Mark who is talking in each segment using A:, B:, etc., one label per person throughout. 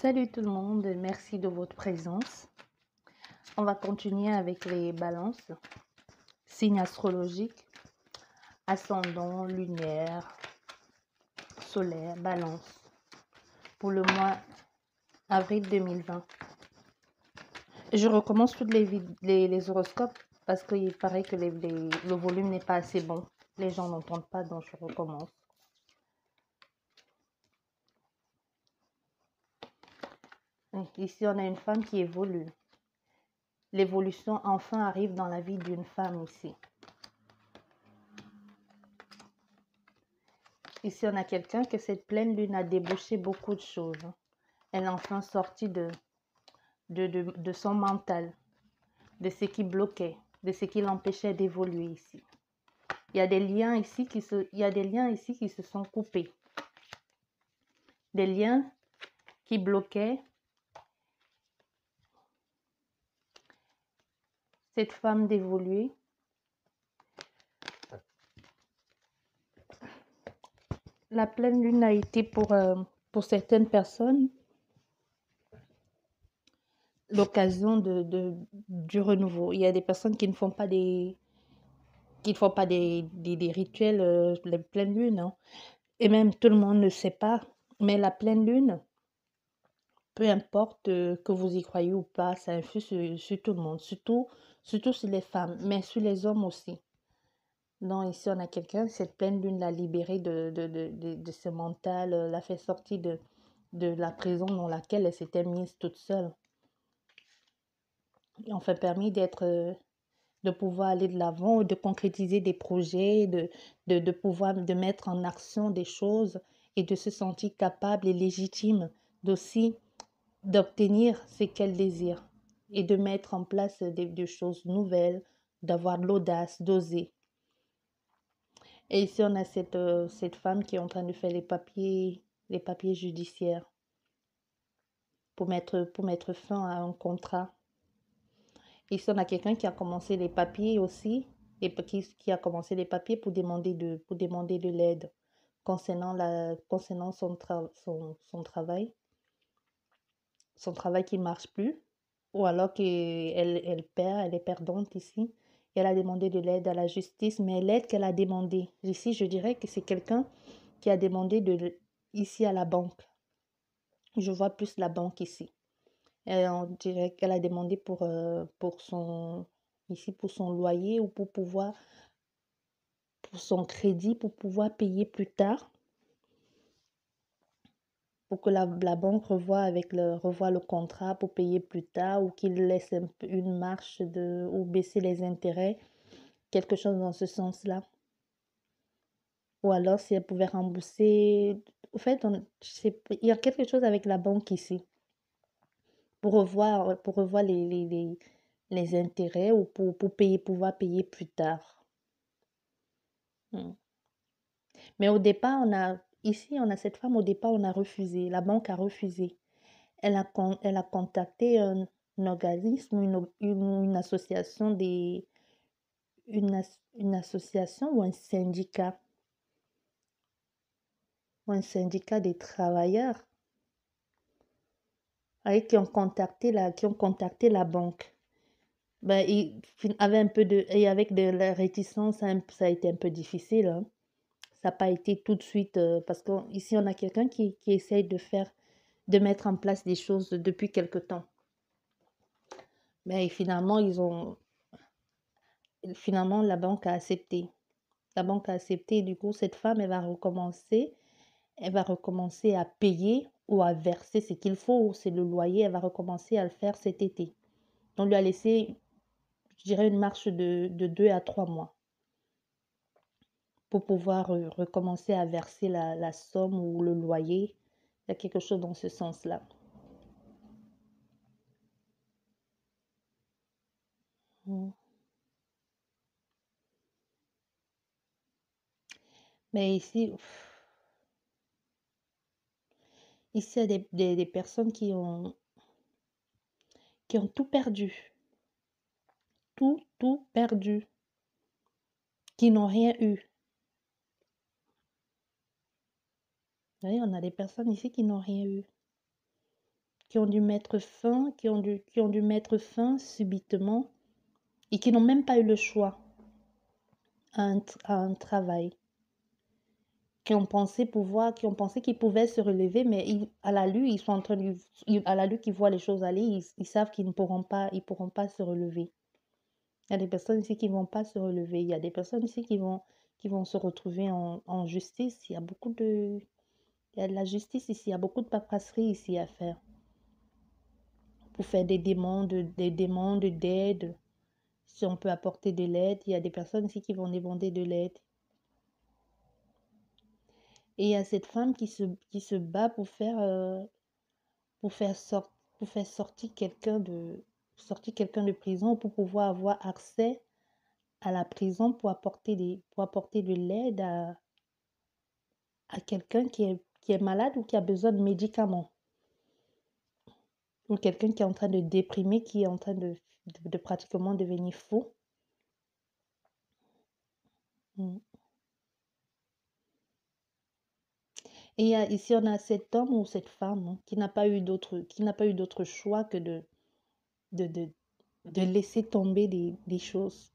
A: Salut tout le monde, merci de votre présence. On va continuer avec les balances, signes astrologiques, ascendant, lunaire, solaire, balance, pour le mois avril 2020. Je recommence tous les horoscopes parce qu'il paraît que le volume n'est pas assez bon. Les gens n'entendent pas, donc je recommence. Ici, on a une femme qui évolue. L'évolution enfin arrive dans la vie d'une femme ici. Ici, on a quelqu'un que cette pleine lune a débouché beaucoup de choses. Elle est enfin sortie de son mental, de ce qui bloquait, de ce qui l'empêchait d'évoluer ici. Il y a des liens ici qui se sont coupés. Des liens qui bloquaient cette femme d'évoluer. La pleine lune a été pour certaines personnes l'occasion du renouveau. Il y a des personnes qui ne font pas des rituels, les pleines lunes, hein. Et même tout le monde ne sait pas, mais la pleine lune, peu importe que vous y croyez ou pas, ça influe sur tout le monde, surtout sur les femmes, mais sur les hommes aussi. Donc ici, on a quelqu'un, cette pleine lune l'a libérée de ce mental, l'a fait sortir de la prison dans laquelle elle s'était mise toute seule. Et on fait permis de pouvoir aller de l'avant, de concrétiser des projets, de pouvoir de mettre en action des choses et de se sentir capable et légitime d'aussi d'obtenir ce qu'elle désire et de mettre en place des choses nouvelles, d'avoir de l'audace, d'oser. Et ici, on a cette femme qui est en train de faire les papiers judiciaires pour mettre fin à un contrat. Ici, on a quelqu'un qui a commencé les papiers aussi, et qui a commencé les papiers pour demander de l'aide concernant son travail qui ne marche plus, ou alors qu'elle elle est perdante ici. Et elle a demandé de l'aide à la justice, mais l'aide qu'elle a demandée, ici, je dirais que c'est quelqu'un qui a demandé ici à la banque. Je vois plus la banque ici. Et on dirait qu'elle a demandé pour son loyer ou pour son crédit, pour pouvoir payer plus tard, pour que la banque revoie le contrat pour payer plus tard, ou qu'il laisse une marche ou baisser les intérêts, quelque chose dans ce sens-là. Ou alors si elle pouvait rembourser. En fait, il y a quelque chose avec la banque ici, pour revoir les intérêts, ou pour pouvoir payer plus tard. Mais au départ, on a cette femme, au départ, on a refusé. La banque a refusé. Elle a contacté un organisme, une association une association ou un syndicat des travailleurs, qui ont contacté la banque. Ben, et avec de la réticence, ça a été un peu difficile, hein. Ça n'a pas été tout de suite, parce qu'ici, on a quelqu'un qui essaye de mettre en place des choses depuis quelque temps. Mais finalement, la banque a accepté. La banque a accepté, et du coup, cette femme, elle va recommencer à payer ou à verser ce qu'il faut, c'est le loyer, elle va recommencer à le faire cet été. On lui a laissé, je dirais, une marche de 2 à 3 mois pour pouvoir recommencer à verser la somme ou le loyer. Il y a quelque chose dans ce sens-là. Mais ici, il y a des personnes qui ont tout perdu. Tout perdu. Qui n'ont rien eu. Vous voyez, on a des personnes ici qui n'ont rien eu. qui ont dû mettre fin, qui ont dû mettre fin subitement et qui n'ont même pas eu le choix à un travail, qui ont pensé qu'ils pouvaient se relever, mais à la lutte, ils sont en train de, à la lutte, qu'ils voient les choses aller, ils savent qu'ils ne pourront pas se relever. Il y a des personnes ici qui ne vont pas se relever. Il y a des personnes ici qui vont se retrouver en justice. Il y a de la justice ici. Il y a beaucoup de paperasserie ici à faire pour faire des demandes d'aide. Si on peut apporter de l'aide, il y a des personnes ici qui vont demander de l'aide. Et il y a cette femme qui se bat pour faire, sort, pour faire sortir quelqu'un de prison, pour pouvoir avoir accès à la prison pour apporter de l'aide à quelqu'un qui est malade ou qui a besoin de médicaments. Ou quelqu'un qui est en train de déprimer, qui est en train de pratiquement devenir fou. Mm. Et ici, on a cet homme ou cette femme, hein, qui n'a pas eu d'autre choix que de, de, de laisser tomber des choses.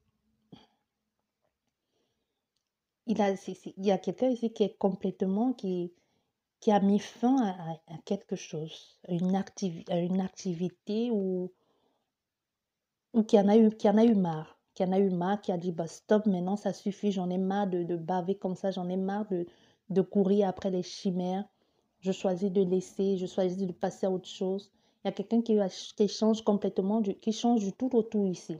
A: Il y a quelqu'un ici qui est complètement, qui a mis fin à quelque chose, à à une activité ou qui en a eu marre, qui a dit bah stop, maintenant ça suffit, j'en ai marre de baver comme ça, j'en ai marre de courir après les chimères, je choisis de passer à autre chose. Il y a quelqu'un qui change complètement, qui change du tout au tout ici.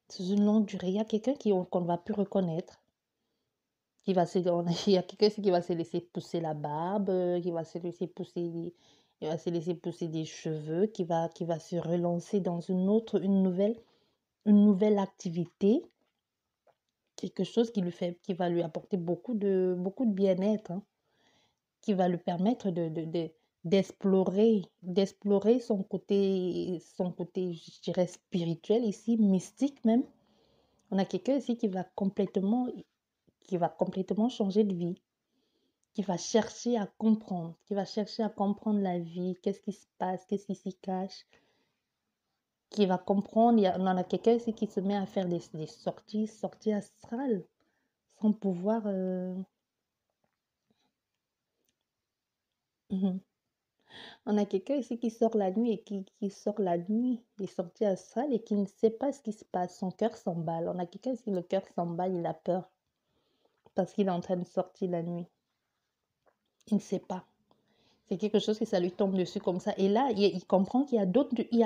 A: C'est une longue durée. Il y a quelqu'un qu'on ne va plus reconnaître. Il y a quelqu'un ici qui va se laisser pousser la barbe, il va se laisser pousser des cheveux, qui va se relancer dans une nouvelle activité, quelque chose qui va lui apporter beaucoup de bien-être, hein, qui va lui permettre d'explorer son côté, je dirais, spirituel ici, mystique même. On a quelqu'un ici qui va complètement changer de vie, qui va chercher à comprendre la vie, qu'est-ce qui se passe, qu'est-ce qui s'y cache, qui va comprendre. On en a quelqu'un ici qui se met à faire des sorties astrales, sans pouvoir. Mhm. On a quelqu'un ici qui sort la nuit et qui sort la nuit, des sorties astrales et qui ne sait pas ce qui se passe. Son cœur s'emballe. On a quelqu'un ici, le cœur s'emballe, il a peur parce qu'il est en train de sortir la nuit. Il ne sait pas. C'est quelque chose que ça lui tombe dessus comme ça. Et là, il comprend qu'il y a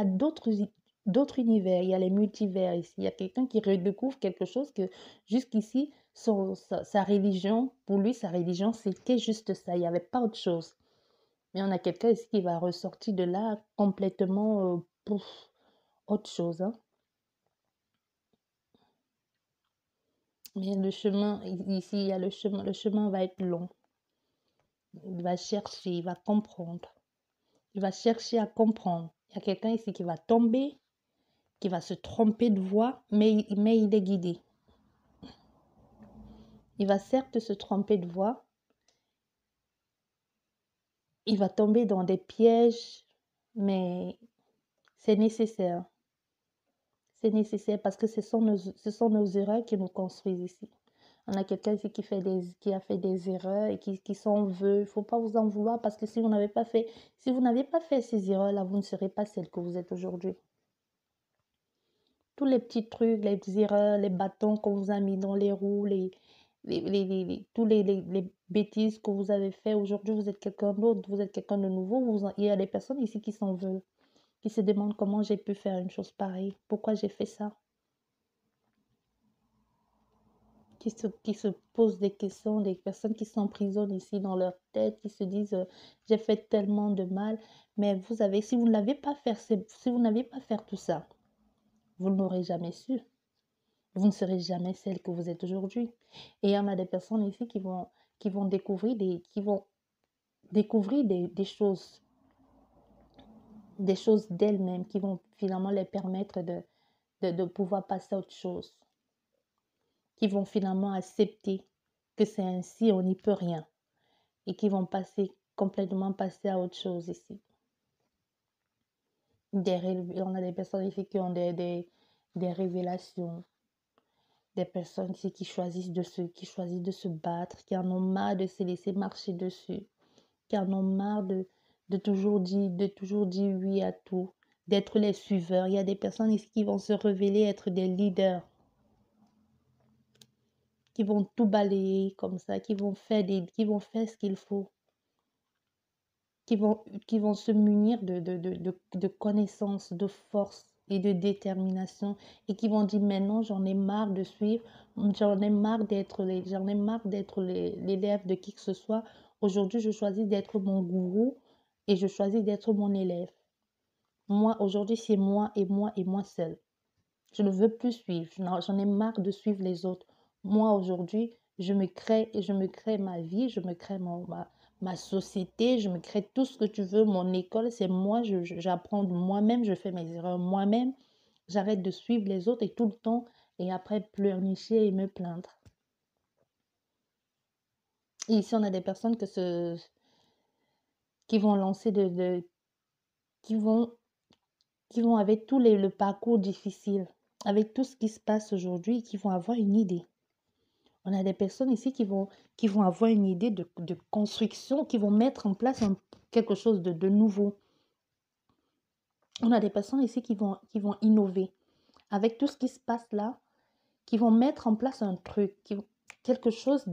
A: d'autres univers. Il y a les multivers ici. Il y a quelqu'un qui redécouvre quelque chose que jusqu'ici, sa religion, pour lui, sa religion, c'était juste ça. Il n'y avait pas autre chose. Mais on a quelqu'un ici qui va ressortir de là complètement autre chose, hein. Mais le chemin, ici, il y a le chemin va être long. Il va chercher, il va comprendre. Il va chercher à comprendre. Il y a quelqu'un ici qui va tomber, qui va se tromper de voie, mais il est guidé. Il va certes se tromper de voie, il va tomber dans des pièges, mais c'est nécessaire. C'est nécessaire parce que ce sont nos erreurs qui nous construisent ici. On a quelqu'un ici qui a fait des erreurs et qui s'en veut. Il ne faut pas vous en vouloir parce que si vous n'avez pas fait ces erreurs-là, vous ne serez pas celle que vous êtes aujourd'hui. Tous les petits trucs, les petites erreurs, les bâtons qu'on vous a mis dans les roues, tous les bêtises que vous avez fait. Aujourd'hui, vous êtes quelqu'un d'autre, vous êtes quelqu'un de nouveau. Il y a des personnes ici qui s'en veulent, qui se demandent comment j'ai pu faire une chose pareille, pourquoi j'ai fait ça, qui se posent des questions, des personnes qui s'emprisonnent ici dans leur tête, qui se disent j'ai fait tellement de mal. Mais si vous n'avez pas fait tout ça, vous ne l'aurez jamais su. Vous ne serez jamais celle que vous êtes aujourd'hui. Et il y en a des personnes ici qui vont découvrir des choses d'elles-mêmes qui vont finalement les permettre de pouvoir passer à autre chose, qui vont finalement accepter que c'est ainsi, on n'y peut rien, et qui vont passer complètement passer à autre chose ici. On a des personnes ici qui ont des révélations, des personnes ici qui choisissent de se battre, qui en ont marre de se laisser marcher dessus, qui en ont marre de toujours dire oui à tout, d'être les suiveurs. Il y a des personnes ici qui vont se révéler être des leaders, qui vont tout balayer comme ça, qui vont faire ce qu'il faut, qui vont se munir de connaissances, de force et de détermination, et qui vont dire maintenant j'en ai marre de suivre, j'en ai marre d'être l'élève de qui que ce soit. Aujourd'hui, je choisis d'être mon gourou et je choisis d'être mon élève. Moi, aujourd'hui, c'est moi et moi et moi seul. Je ne veux plus suivre. J'en ai marre de suivre les autres. Moi, aujourd'hui, je me crée ma vie, je me crée ma société, je me crée tout ce que tu veux. Mon école, c'est moi, j'apprends de moi-même, je fais mes erreurs moi-même. J'arrête de suivre les autres et tout le temps, et après pleurnicher et me plaindre. Et ici, on a des personnes qui vont lancer qui vont avec le parcours difficile, avec tout ce qui se passe aujourd'hui, qui vont avoir une idée. On a des personnes ici qui vont avoir une idée de construction, qui vont mettre en place quelque chose de nouveau. On a des personnes ici qui vont innover. Avec tout ce qui se passe là, qui vont mettre en place un truc, quelque chose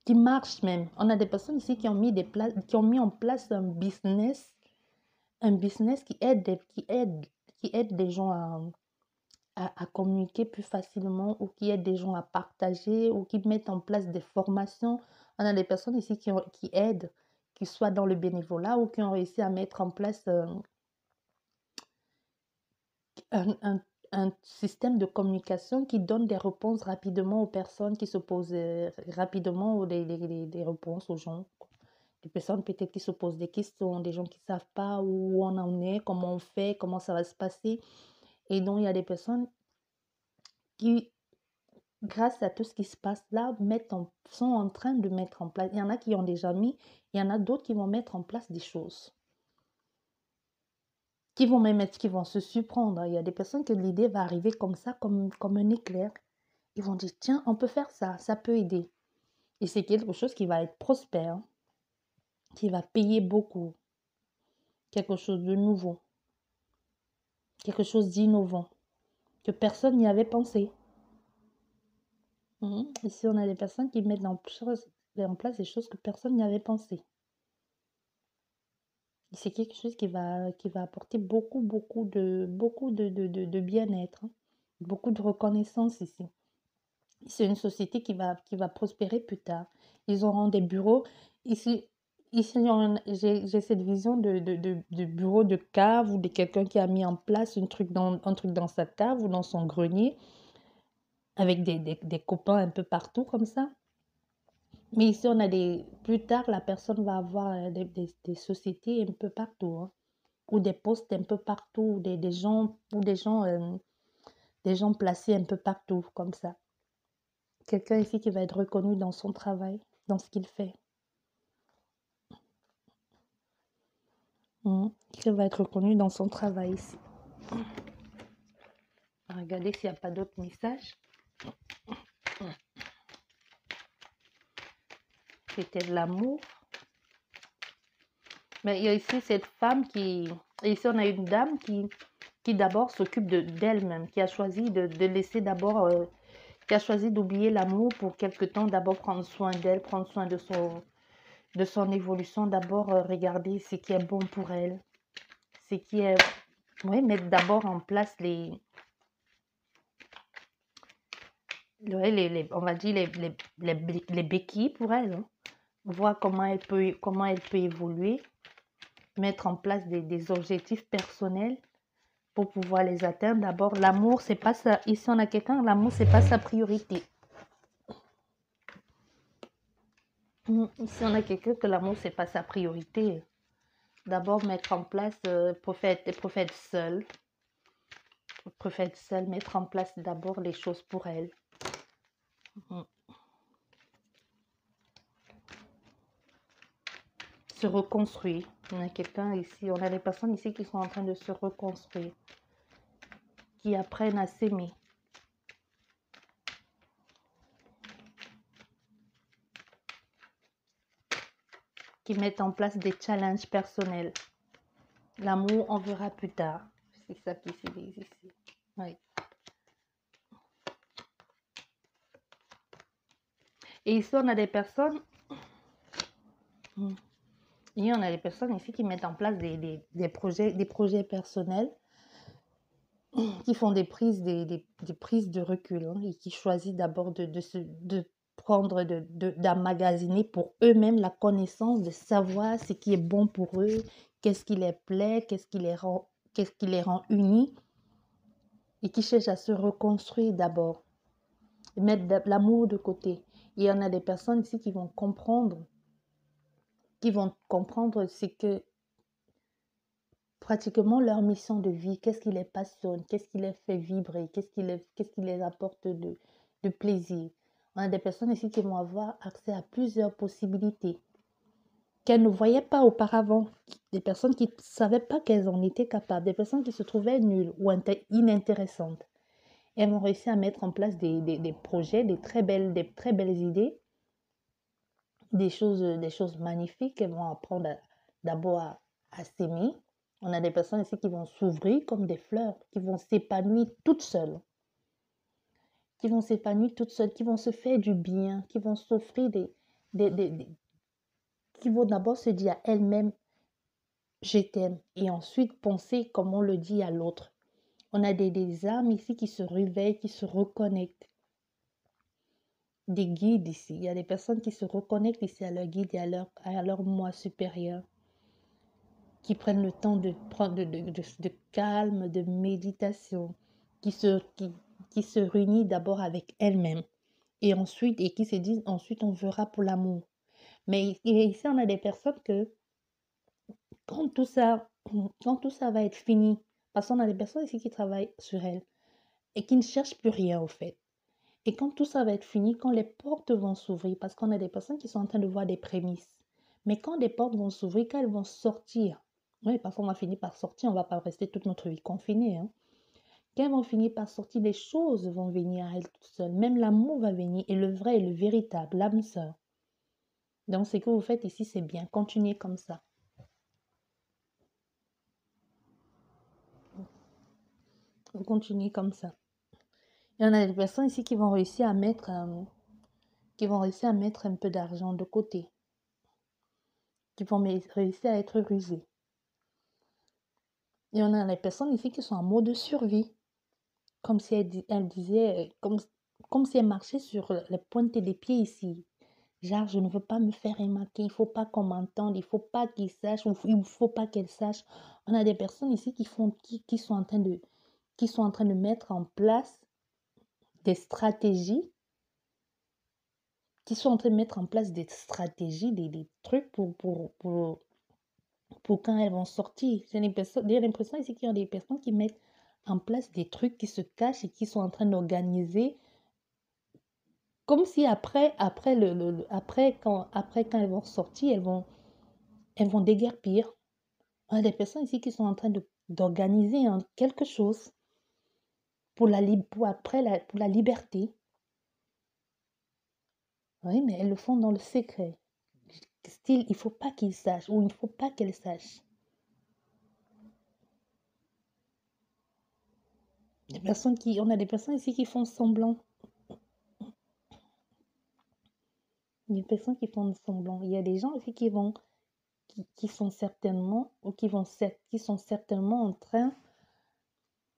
A: qui marche même. On a des personnes ici qui ont mis en place un business qui aide les gens à communiquer plus facilement, ou qui aident des gens à partager, ou qui mettent en place des formations. On a des personnes ici qui aident, qui soient dans le bénévolat ou qui ont réussi à mettre en place un système de communication qui donne des réponses rapidement aux personnes qui se posent rapidement, ou des réponses aux gens. Des personnes peut-être qui se posent des questions, des gens qui ne savent pas où on en est, comment on fait, comment ça va se passer. Et donc, il y a des personnes qui, grâce à tout ce qui se passe là, sont en train de mettre en place. Il y en a qui ont déjà mis, il y en a d'autres qui vont mettre en place des choses. Qui vont se surprendre. Il y a des personnes que l'idée va arriver comme ça, comme un éclair. Ils vont dire, tiens, on peut faire ça, ça peut aider. Et c'est quelque chose qui va être prospère, qui va payer beaucoup. Quelque chose de nouveau. Quelque chose d'innovant. Que personne n'y avait pensé. Ici, on a des personnes qui mettent en place des choses que personne n'y avait pensé. C'est quelque chose qui va apporter beaucoup de bien-être, hein. Beaucoup de reconnaissance ici. C'est une société qui va prospérer plus tard. Ils auront des bureaux. Ici j'ai cette vision de bureau de cave, ou de quelqu'un qui a mis en place un truc dans sa cave ou dans son grenier, avec des copains un peu partout comme ça. Mais ici, plus tard, la personne va avoir des sociétés un peu partout, hein, ou des postes un peu partout, des gens placés un peu partout, comme ça. Quelqu'un ici qui va être reconnu dans son travail, dans ce qu'il fait. Qui va être reconnu dans son travail ici. Regardez s'il n'y a pas d'autres messages. C'était de l'amour. Mais il y a ici cette femme ici on a une dame qui d'abord s'occupe d'elle-même, qui a choisi de laisser d'abord, qui a choisi d'oublier l'amour pour quelque temps, d'abord prendre soin d'elle, prendre soin de son évolution, d'abord regarder ce qui est bon pour elle, ce qui est, oui, mettre d'abord en place on va dire les béquilles pour elle, hein. Voir comment elle peut évoluer, mettre en place des objectifs personnels pour pouvoir les atteindre. D'abord, l'amour, c'est pas ça. Ici, on a quelqu'un, l'amour, c'est pas sa priorité. Ici, on a quelqu'un que l'amour, c'est pas sa priorité. D'abord, mettre en place, prophète seul. Prophète seul, mettre en place d'abord les choses pour elle. se reconstruire. On a quelqu'un ici, on a des personnes ici qui sont en train de se reconstruire, qui apprennent à s'aimer. Qui mettent en place des challenges personnels. L'amour, on verra plus tard. C'est ça qui se dit ici. Oui. Et ici, on a des personnes... Et on a des personnes ici qui mettent en place des projets personnels, qui font des prises de recul, hein, et qui choisissent d'abord de prendre, d'emmagasiner pour eux-mêmes la connaissance, de savoir ce qui est bon pour eux, qu'est-ce qui les plaît, qu'est-ce qui les rend unis, et qui cherchent à se reconstruire d'abord, et mettre l'amour de côté. Et on a des personnes ici qui vont comprendre ce que pratiquement leur mission de vie, qu'est-ce qui les passionne, qu'est-ce qui les fait vibrer, qu'est-ce qui les apporte de plaisir. On a des personnes ici qui vont avoir accès à plusieurs possibilités qu'elles ne voyaient pas auparavant, des personnes qui ne savaient pas qu'elles en étaient capables, des personnes qui se trouvaient nulles ou inintéressantes. Elles vont réussir à mettre en place des projets, des très belles idées, des choses magnifiques. Elles vont apprendre d'abord à s'aimer. On a des personnes ici qui vont s'ouvrir comme des fleurs, qui vont s'épanouir toutes seules, qui vont se faire du bien, qui vont s'offrir qui vont d'abord se dire à elles-mêmes, je t'aime, et ensuite penser comme on le dit à l'autre. On a des âmes ici qui se réveillent, qui se reconnectent. Des guides ici. Il y a des personnes qui se reconnectent ici à leur guide et à leur moi supérieur, qui prennent le temps de prendre de calme, de méditation, qui se réunit d'abord avec elle-même et qui se disent ensuite on verra pour l'amour. Mais ici on a des personnes que quand tout ça va être fini, parce qu'on a des personnes ici qui travaillent sur elles et qui ne cherchent plus rien au fait. Et quand tout ça va être fini, quand les portes vont s'ouvrir, parce qu'on a des personnes qui sont en train de voir des prémices, mais quand les portes vont s'ouvrir, quand elles vont sortir, oui, parce qu'on va finir par sortir, on ne va pas rester toute notre vie confinée, hein. Quand elles vont finir par sortir, les choses vont venir à elles toutes seules. Même l'amour va venir, et le vrai et le véritable, l'âme sœur. Donc, ce que vous faites ici, c'est bien. Continuez comme ça. Vous continuez comme ça. Et on a des personnes ici qui vont réussir à mettre un peu d'argent de côté, qui vont réussir à être rusées. Et on a des personnes ici qui sont en mode survie, comme si elles disaient, comme si elles marchaient sur les pointes des pieds ici. Genre, je ne veux pas me faire remarquer, il ne faut pas qu'on m'entende, il ne faut pas qu'ils sachent, ou il ne faut pas qu'elles sachent. On a des personnes ici qui sont en train de mettre en place des stratégies, des trucs pour quand elles vont sortir. J'ai l'impression ici qu'il y a des personnes qui mettent en place des trucs qui se cachent et qui sont en train d'organiser, comme si après quand elles vont sortir, elles vont déguerpir. On a des personnes ici qui sont en train d'organiser quelque chose pour la liberté. Oui, mais elles le font dans le secret. Style, il ne faut pas qu'ils sachent ou il ne faut pas qu'elles sachent. On a des personnes ici qui font semblant. Des personnes qui font semblant. Il y a des gens ici qui sont certainement en train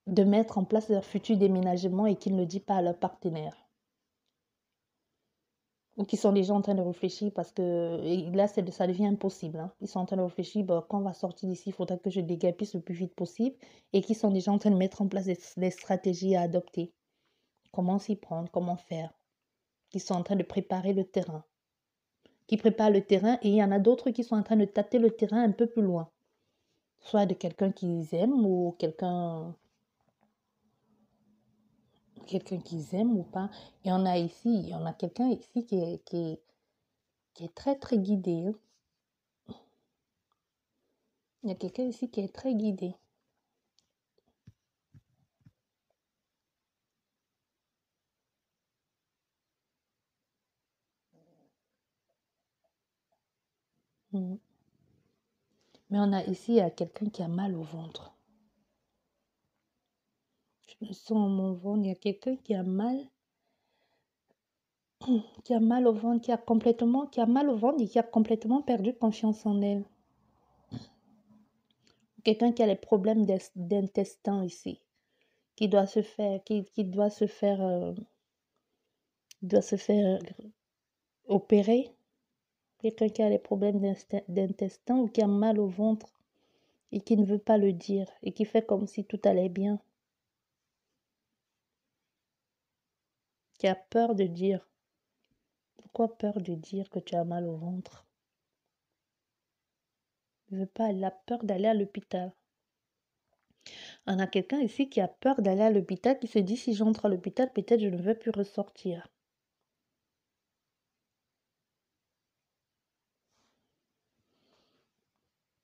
A: de mettre en place leur futur déménagement et qui ne le disent pas à leur partenaire. Ou qui sont déjà en train de réfléchir parce que là, ça devient impossible, hein. Ils sont en train de réfléchir, quand on va sortir d'ici, il faudra que je déguerpisse le plus vite possible, et qui sont déjà en train de mettre en place des stratégies à adopter. Comment s'y prendre, comment faire. Qui sont en train de préparer le terrain. Qui préparent le terrain, et il y en a d'autres qui sont en train de tâter le terrain un peu plus loin. Soit de quelqu'un qu'ils aiment ou quelqu'un qu'ils aiment ou pas. Et on a quelqu'un ici qui est très très guidé, hein. Il y a quelqu'un ici qui est très guidé. Mm. Mais on a ici, il y a quelqu'un qui a mal au ventre. Je le sens mon ventre. Il y a quelqu'un qui a mal au ventre, qui a mal au ventre et qui a complètement perdu confiance en elle. Quelqu'un qui a les problèmes d'intestin ici, qui doit se faire, qui doit se faire opérer. Quelqu'un qui a les problèmes d'intestin ou qui a mal au ventre et qui ne veut pas le dire et qui fait comme si tout allait bien, qui a peur de dire. Pourquoi peur de dire que tu as mal au ventre? Ne veut pas, elle a peur d'aller à l'hôpital. On a quelqu'un ici qui a peur d'aller à l'hôpital, qui se dit si j'entre à l'hôpital, peut-être je ne veux plus ressortir.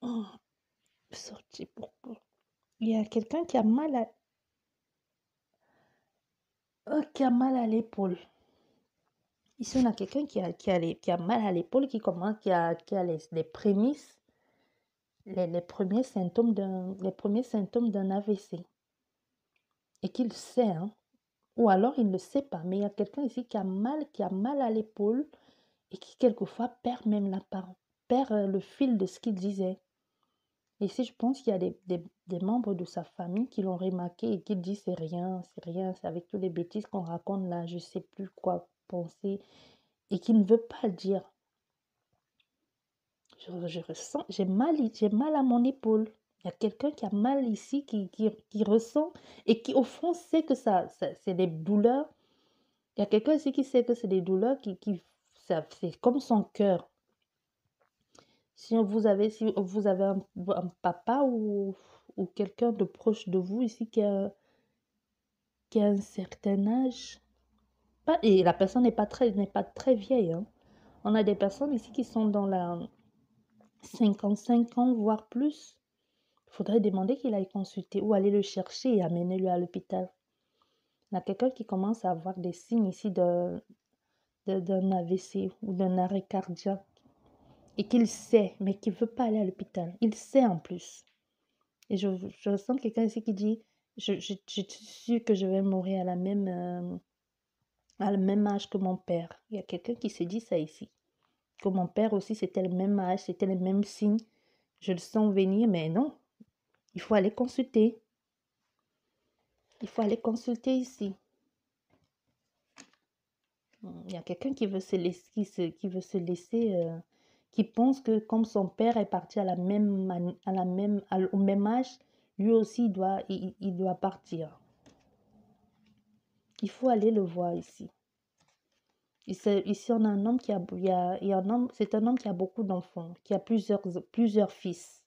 A: Oh, sortir pourquoi? Il y a quelqu'un qui a mal à... qui a mal à l'épaule. Ici, on a quelqu'un qui a mal à l'épaule, qui commence, qui a les prémices, les premiers symptômes d'un AVC. Et qu'il sait, hein. Ou alors il ne le sait pas. Mais il y a quelqu'un ici qui a mal à l'épaule et qui quelquefois perd même la parole, perd le fil de ce qu'il disait. Et ici, je pense qu'il y a des membres de sa famille qui l'ont remarqué et qui disent c'est rien, c'est avec toutes les bêtises qu'on raconte là, je ne sais plus quoi penser. Et qui ne veut pas le dire. Je ressens, j'ai mal à mon épaule. Il y a quelqu'un qui a mal ici, qui ressent et qui au fond sait que ça c'est des douleurs. Il y a quelqu'un ici qui sait que c'est des douleurs c'est comme son cœur. Si vous avez un papa ou quelqu'un de proche de vous ici qui a un certain âge, et la personne n'est pas très vieille, hein. On a des personnes ici qui sont dans la 55 ans, voire plus. Il faudrait demander qu'il aille consulter ou aller le chercher et amener-le à l'hôpital. Il y a quelqu'un qui commence à avoir des signes ici d'un AVC ou d'un arrêt cardiaque et qu'il sait, mais qui ne veut pas aller à l'hôpital. Il sait en plus. Et je ressens quelqu'un ici qui dit, je suis sûre que je vais mourir à le même âge que mon père. Il y a quelqu'un qui se dit ça ici. Que mon père aussi, c'était le même âge, c'était les mêmes signes. Je le sens venir, mais non. Il faut aller consulter. Il faut aller consulter ici. Il y a quelqu'un qui veut se laisser, qui pense que comme son père est parti au même âge, lui aussi il doit partir. Il faut aller le voir ici. Ici, on a un homme c'est un homme qui a beaucoup d'enfants, qui a plusieurs fils.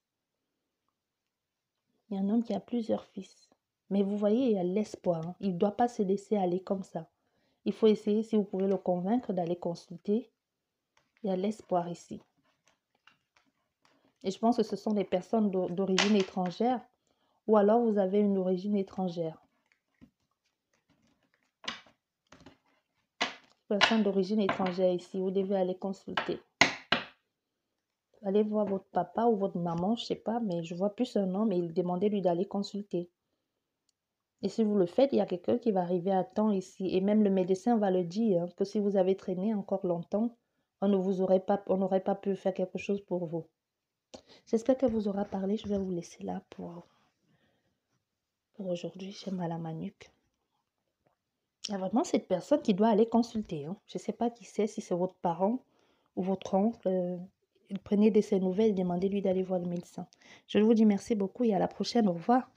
A: Il y a un homme qui a plusieurs fils. Mais vous voyez, il y a l'espoir, hein. Il ne doit pas se laisser aller comme ça. Il faut essayer, si vous pouvez le convaincre, d'aller consulter. Il y a l'espoir ici. Et je pense que ce sont des personnes d'origine étrangère ou alors vous avez une origine étrangère. Personne d'origine étrangère ici, vous devez aller consulter. Allez voir votre papa ou votre maman, je ne sais pas, mais je vois plus un homme et il demandait lui d'aller consulter. Et si vous le faites, il y a quelqu'un qui va arriver à temps ici. Et même le médecin va le dire, hein, que si vous avez traîné encore longtemps, on n'aurait pas pu faire quelque chose pour vous. J'espère que vous aura parlé. Je vais vous laisser là pour aujourd'hui. J'ai mal à ma nuque. Il y a vraiment cette personne qui doit aller consulter, hein. Je ne sais pas qui c'est, si c'est votre parent ou votre oncle. Prenez de ses nouvelles, demandez-lui d'aller voir le médecin. Je vous dis merci beaucoup et à la prochaine. Au revoir.